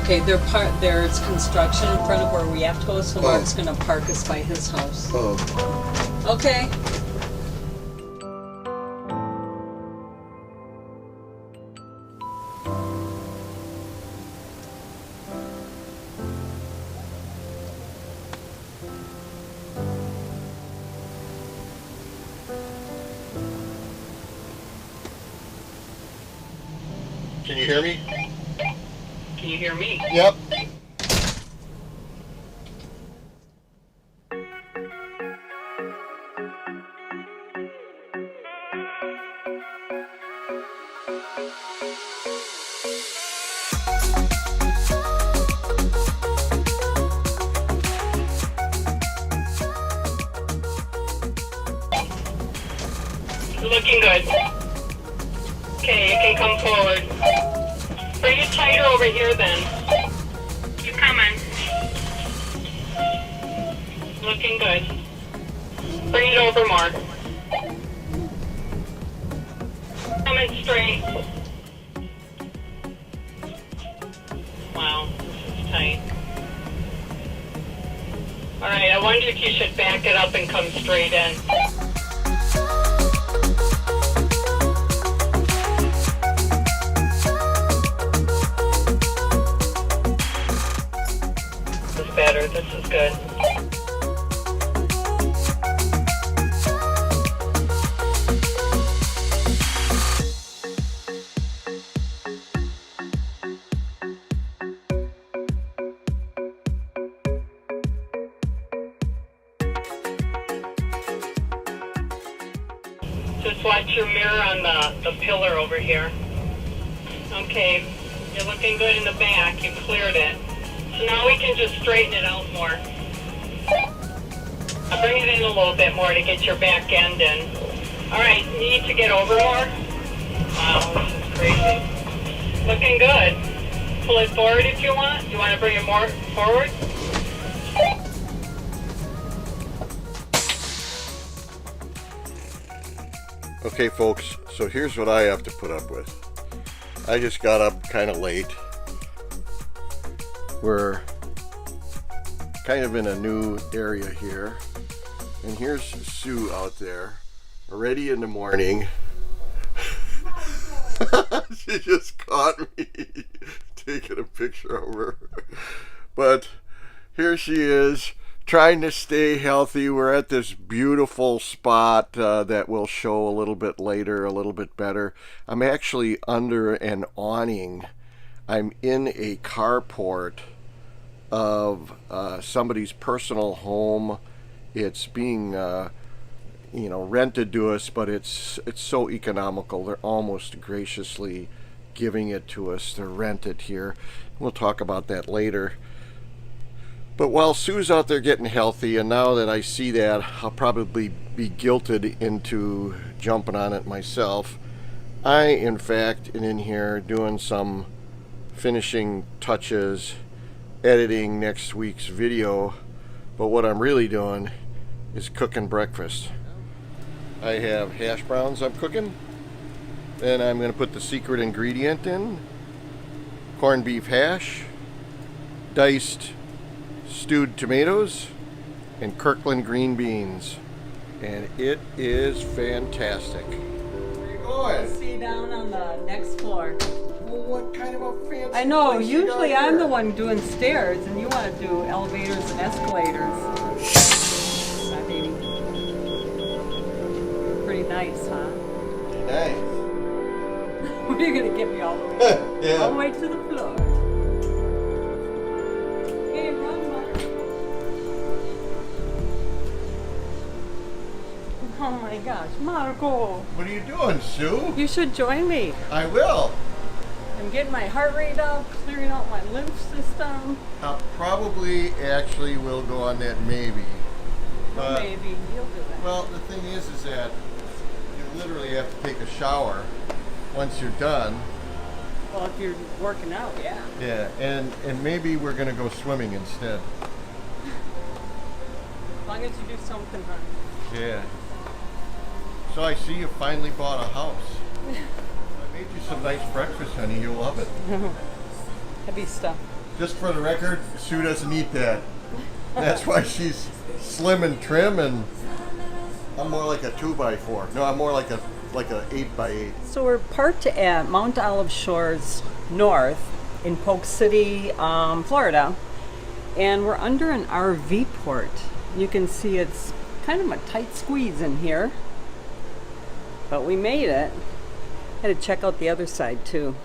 Okay, there's construction in front of where we have to go, so Mark's gonna park us by his house. Oh. Okay. Can you hear me? Can you hear me? Yep. Looking good. Okay, you can come forward. Bring it tighter over here then. Keep coming. Looking good. Bring it over more. Coming straight. Wow, this is tight. Alright, I wonder if you should back it up and come straight in. Better. This is good. Just watch your mirror on the pillar over here. Okay, you're looking good in the back. You cleared it. So now we can just straighten it out more. I'll bring it in a little bit more to get your back end in. Alright, you need to get over more. Wow, this is crazy. Looking good. Pull it forward if you want. You want to bring it more forward? Okay, folks, so here's what I have to put up with. I just got up kind of late. We're kind of in a new area here, and here's Sue out there already in the morning. She just caught me taking a picture of her, but here she is trying to stay healthy. We're at this beautiful spot that we'll show a little bit later, a little bit better. I'm actually under an awning. I'm in a carport of somebody's personal home. It's being rented to us, but it's so economical. They're almost graciously giving it to us to rent it here. We'll talk about that later. But while Sue's out there getting healthy, and now that I see that, I'll probably be guilted into jumping on it myself. I, in fact, am in here doing some finishing touches, editing next week's video, but what I'm really doing is cooking breakfast. I have hash browns I'm cooking, then I'm going to put the secret ingredient in, corned beef hash, diced stewed tomatoes, and Kirkland green beans, and it is fantastic. Where are you going? See down on the next floor. Well, what kind of a fancy I know, place you got usually I'm here? the one doing stairs and you want to do elevators and escalators. I mean, pretty nice, huh? Nice. Where are you going to get me all the way? Yeah. All the way to the floor. Hey, run, Mark. Oh my gosh, Marco. What are you doing, Sue? You should join me. I will. I'm getting my heart rate up, clearing out my lymph system. I probably actually will go on that maybe. Maybe you'll do that. Well, the thing is that you literally have to take a shower once you're done. Well, if you're working out, yeah. Yeah, and maybe we're gonna go swimming instead. As long as you do something, huh? Yeah. So I see you finally bought a house. I made you some nice breakfast, honey. You'll love it. Heavy stuff. just for the record, Sue doesn't eat that. That's why she's slim and trim, and I'm more like a 2x4. No, I'm more like a 8x8. So we're parked at Mount Olive Shores North in Polk City, Florida, and we're under an RV port. You can see it's kind of a tight squeeze in here, but we made it. Had to check out the other side too.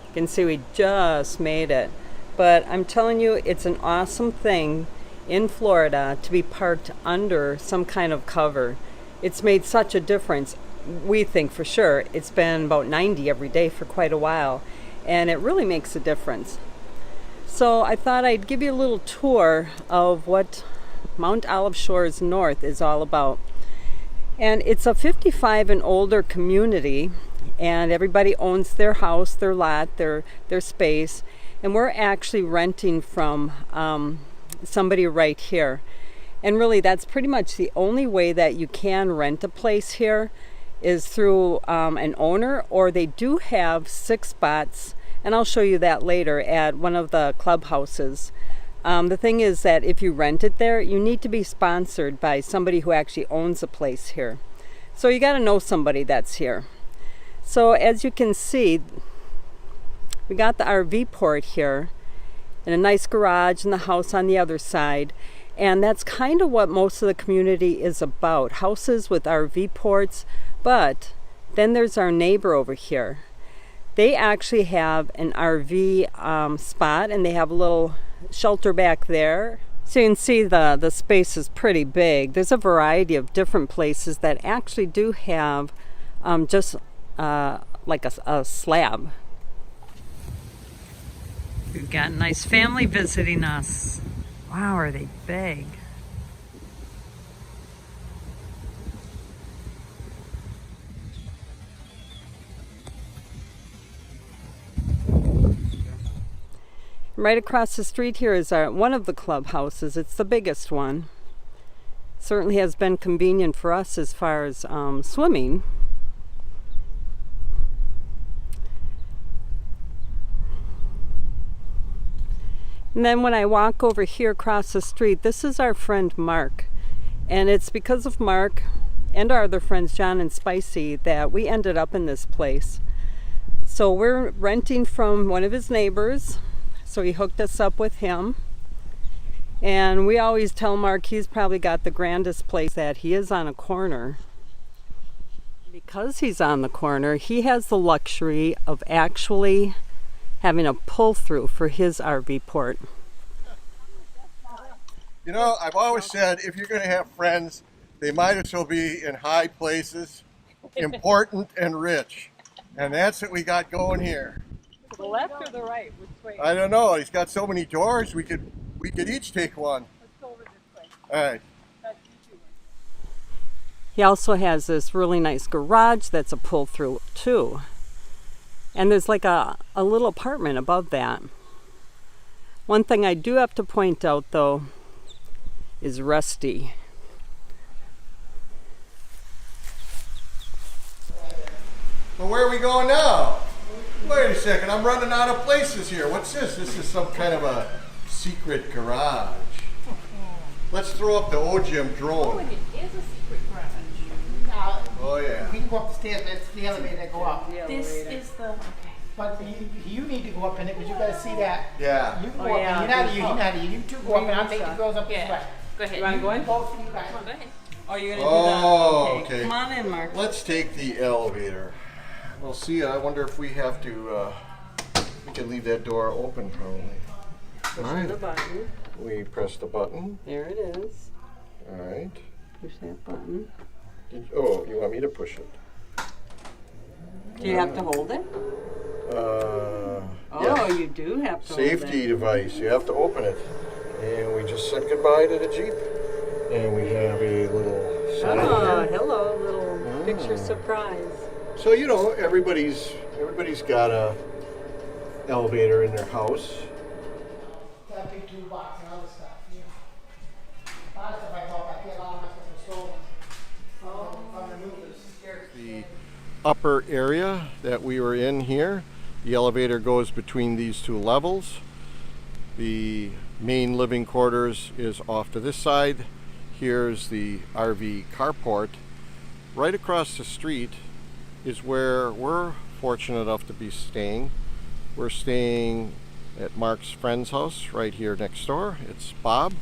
You can see we just made it. But I'm telling you, it's an awesome thing in Florida to be parked under some kind of cover. It's made such a difference. We think for sure. It's been about 90 every day for quite a while, and it really makes a difference. So I thought I'd give you a little tour of what Mount Olive Shores North is all about. And it's a 55 and older community, and everybody owns their house, their lot, their space, and we're actually renting from somebody right here. And really that's pretty much the only way that you can rent a place here is through an owner, or they do have 6 spots, and I'll show you that later, at one of the clubhouses. The thing is that if you rent it there, you need to be sponsored by somebody who actually owns a place here. So you got to know somebody that's here. So as you can see, we got the RV port here and a nice garage and the house on the other side. And that's kind of what most of the community is about, houses with RV ports. But then there's our neighbor over here. They actually have an RV spot, and they have a little shelter back there. So you can see the space is pretty big. There's a variety of different places that actually do have just like a slab. We've got a nice family visiting us. Wow, are they big? Right across the street here is one of the clubhouses. It's the biggest one. Certainly has been convenient for us as far as swimming. And then when I walk over here across the street, this is our friend Mark. And it's because of Mark and our other friends, John and Spicy, that we ended up in this place. So we're renting from one of his neighbors. So he hooked us up with him. And we always tell Mark he's probably got the grandest place, that he is on a corner. Because he's on the corner, he has the luxury of actually having a pull-through for his RV port. You know, I've always said if you're going to have friends, they might as well be in high places, important and rich. And that's what we got going here. To the left or the right? Which way? I don't know. He's got so many doors. We could each take one. Let's go over this way. All right. He also has this really nice garage that's a pull-through too. And there's like a little apartment above that. One thing I do have to point out though is Rusty. Well, where are we going now? Wait a second, I'm running out of places here. What's this? This is some kind of a secret garage. Let's throw up the OGM drone. It is a secret garage. Oh yeah. We can go up the stairs, that's the elevator that go up. This is the, okay. But you need to go up in it, because you gotta see that. Yeah. You can go Oh, up, yeah. and you're not you two go up, and I'll take the girls up this Yeah. way. Go ahead. You want to go in? Both of you guys. Come on, go ahead. Oh, you're gonna Oh, do that? okay. Come on in, Mark. Let's take the elevator. We'll see. I wonder if we have to, we can leave that door open probably. Push All right. the button. We press the button. There it is. All right. Push that button. Oh, you want me to push it? Do you have to hold it? Oh, Oh, you do have to Safety hold it. device. You have to open it. And we just said goodbye to the Jeep. And we have a little sign Oh, here. hello, little picture Oh. surprise. So you know, everybody's got a elevator in their house. That big toolbox and other stuff, yeah. A lot of stuff I thought back here, a lot of my stuff was stolen from the movers. upper area that we were in here. The elevator goes between these two levels. The main living quarters is off to this side. Here's the RV carport. Right across the street is where we're fortunate enough to be staying. We're staying at Mark's friend's house right here next door. It's Bob.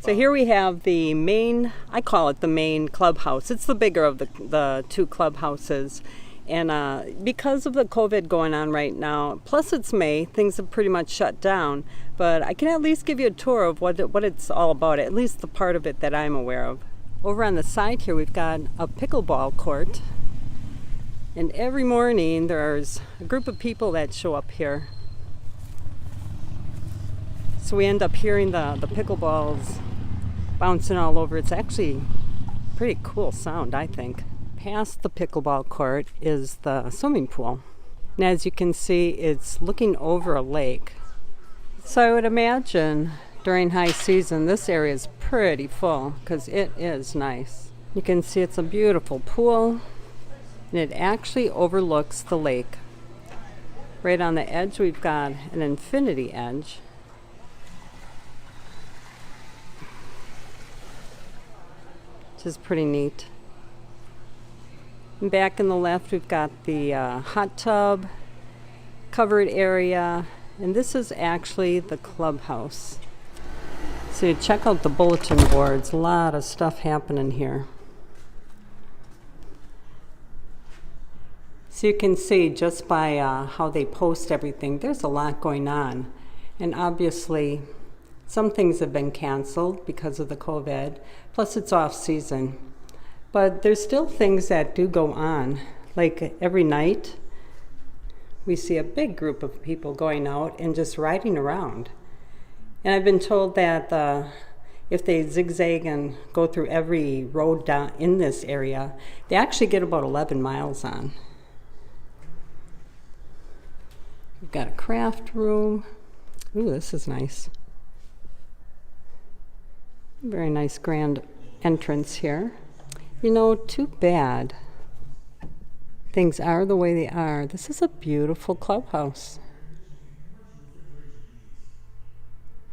So here we have the main, I call it the main clubhouse. It's the bigger of the two clubhouses. And because of the COVID going on right now, plus it's May, things have pretty much shut down. But I can at least give you a tour of what it's all about, at least the part of it that I'm aware of. Over on the side here, we've got a pickleball court. And every morning there's a group of people that show up here. So we end up hearing the pickleballs bouncing all over. It's actually a pretty cool sound, I think. Past the pickleball court is the swimming pool. And as you can see, it's looking over a lake. So I would imagine during high season, this area is pretty full because it is nice. You can see it's a beautiful pool, and it actually overlooks the lake. Right on the edge, we've got an infinity edge. Which is pretty neat. And back in the left, we've got the hot tub, covered area, and this is actually the clubhouse. So you check out the bulletin boards, a lot of stuff happening here. So you can see just by how they post everything, there's a lot going on. And obviously, some things have been canceled because of the COVID, plus it's off season. But there's still things that do go on. Like every night, we see a big group of people going out and just riding around. And I've been told that if they zigzag and go through every road down in this area, they actually get about 11 miles on. We've got a craft room. Ooh, this is nice. Very nice grand entrance here. You know, too bad things are the way they are. This is a beautiful clubhouse.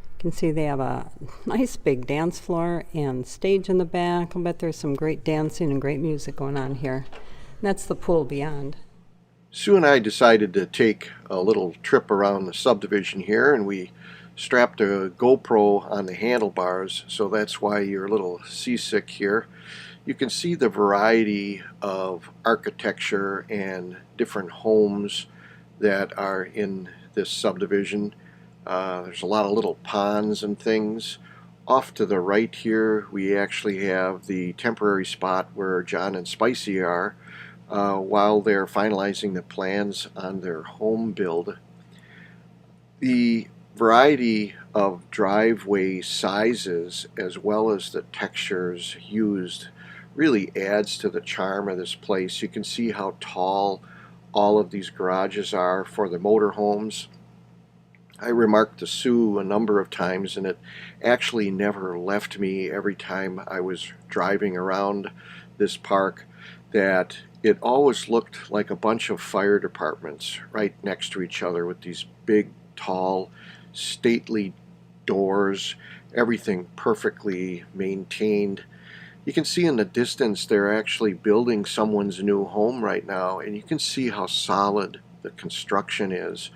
You can see they have a nice big dance floor and stage in the back. I'll bet there's some great dancing and great music going on here. And that's the pool beyond. Sue and I decided to take a little trip around the subdivision here, and we strapped a GoPro on the handlebars, so that's why you're a little seasick here. You can see the variety of architecture and different homes that are in this subdivision. There's a lot of little ponds and things. Off to the right here, we actually have the temporary spot where John and Spicy are while they're finalizing the plans on their home build. The variety of driveway sizes as well as the textures used really adds to the charm of this place. You can see how tall all of these garages are for the motorhomes. I remarked to Sue a number of times, and it actually never left me every time I was driving around this park, that it always looked like a bunch of fire departments right next to each other with these big, tall, stately doors, everything perfectly maintained. You can see in the distance they're actually building someone's new home right now, and you can see how solid the construction is.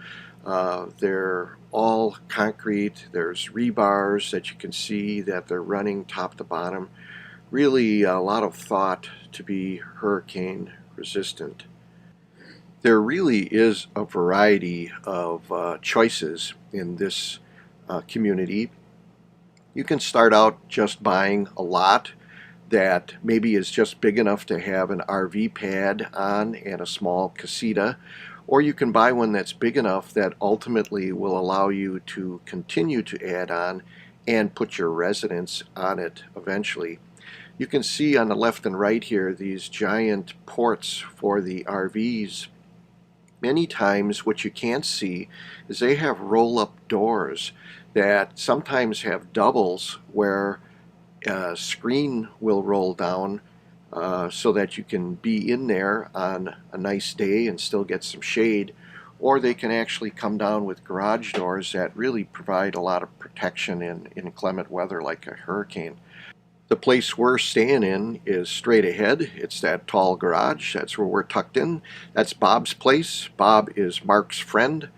They're all concrete. There's rebars that you can see that they're running top to bottom. Really a lot of thought to be hurricane resistant. There really is a variety of choices in this community. You can start out just buying a lot that maybe is just big enough to have an RV pad on and a small casita, or you can buy one that's big enough that ultimately will allow you to continue to add on and put your residence on it eventually. You can see on the left and right here these giant ports for the RVs. Many times what you can't see is they have roll-up doors that sometimes have doubles where a screen will roll down so that you can be in there on a nice day and still get some shade, or they can actually come down with garage doors that really provide a lot of protection in inclement weather like a hurricane. The place we're staying in is straight ahead. It's that tall garage. That's where we're tucked in. That's Bob's place. Bob is Mark's friend.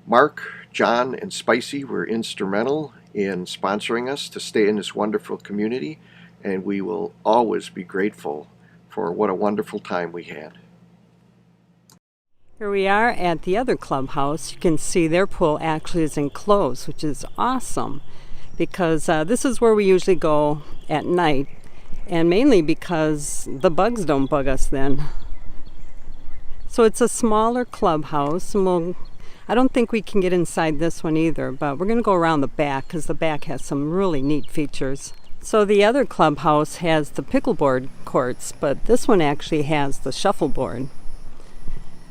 Mark, John, and Spicy were instrumental in sponsoring us to stay in this wonderful community, and we will always be grateful for what a wonderful time we had. Here we are at the other clubhouse. You can see their pool actually is enclosed, which is awesome, because this is where we usually go at night, and mainly because the bugs don't bug us then. So it's a smaller clubhouse, and I don't think we can get inside this one either, but we're going to go around the back because the back has some really neat features. So the other clubhouse has the pickleboard courts, but this one actually has the shuffleboard.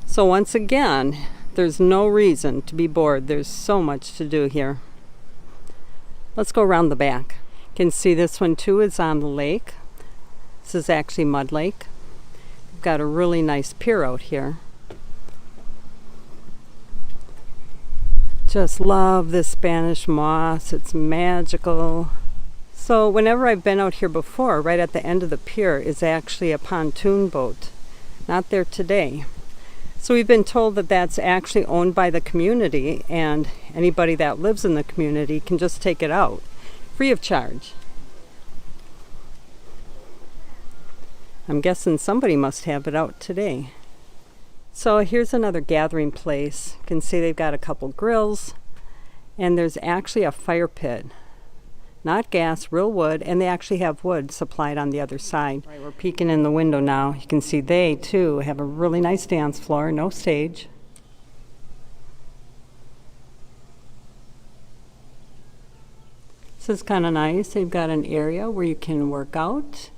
So once again, there's no reason to be bored. There's so much to do here. Let's go around the back. You can see this one too is on the lake. This is actually Mud Lake. We've got a really nice pier out here. Just love this Spanish moss. It's magical. So whenever I've been out here before, right at the end of the pier is actually a pontoon boat. Not there today. So we've been told that that's actually owned by the community, and anybody that lives in the community can just take it out, free of charge. I'm guessing somebody must have it out today. So here's another gathering place. You can see they've got a couple grills, and there's actually a fire pit. Not gas, real wood, and they actually have wood supplied on the other side. Right, we're peeking in the window now. You can see they, too, have a really nice dance floor, no stage. This is kind of nice. They've got an area where you can work out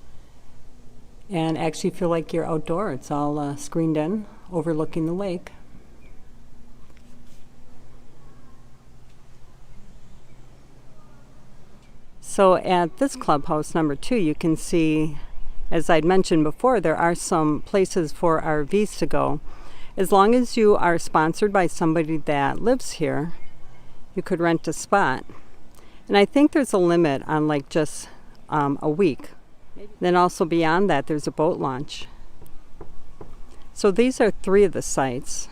and actually feel like you're outdoor. It's all screened in, overlooking the lake. So at this clubhouse number 2, you can see, as I'd mentioned before, there are some places for RVs to go. As long as you are sponsored by somebody that lives here, you could rent a spot. And I think there's a limit on like just a week. Then also beyond that, there's a boat launch. So these are 3 of the sites.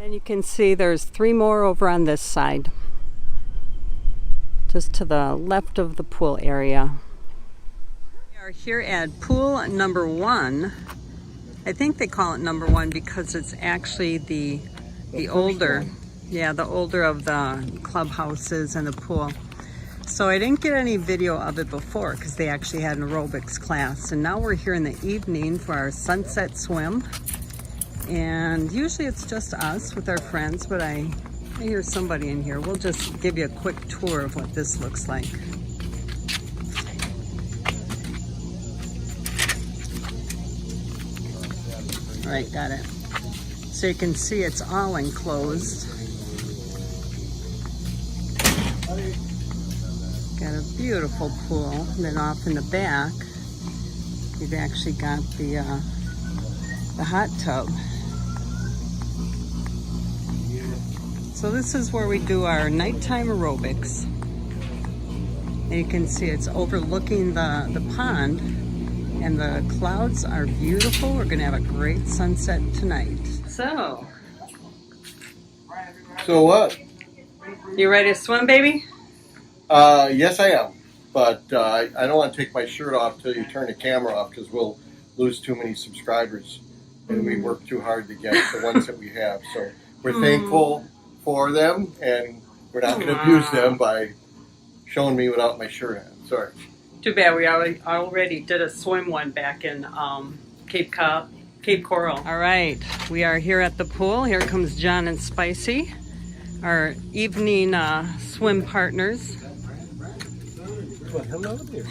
And you can see there's 3 more over on this side, just to the left of the pool area. We are here at pool number 1. I think they call it number 1 because it's actually the older, the older of the clubhouses and the pool. So I didn't get any video of it before because they actually had an aerobics class, and now we're here in the evening for our sunset swim. And usually it's just us with our friends, but I hear somebody in here. We'll just give you a quick tour of what this looks like. All right, got it. So you can see it's all enclosed. Got a beautiful pool. And then off in the back, you've actually got the hot tub. So this is where we do our nighttime aerobics. And you can see it's overlooking the pond, and the clouds are beautiful. We're gonna have a great sunset tonight. So what? You ready to swim, baby? Yes, I am. But I don't want to take my shirt off till you turn the camera off, because we'll lose too many subscribers, and we work too hard to get the ones that we have. So we're thankful for them, and we're not going to abuse them by showing me without my shirt on. Sorry. Too bad. We already did a swim one back in Cape Coral. All right, we are here at the pool. Here comes John and Spicy, our evening swim partners. Well, hello there.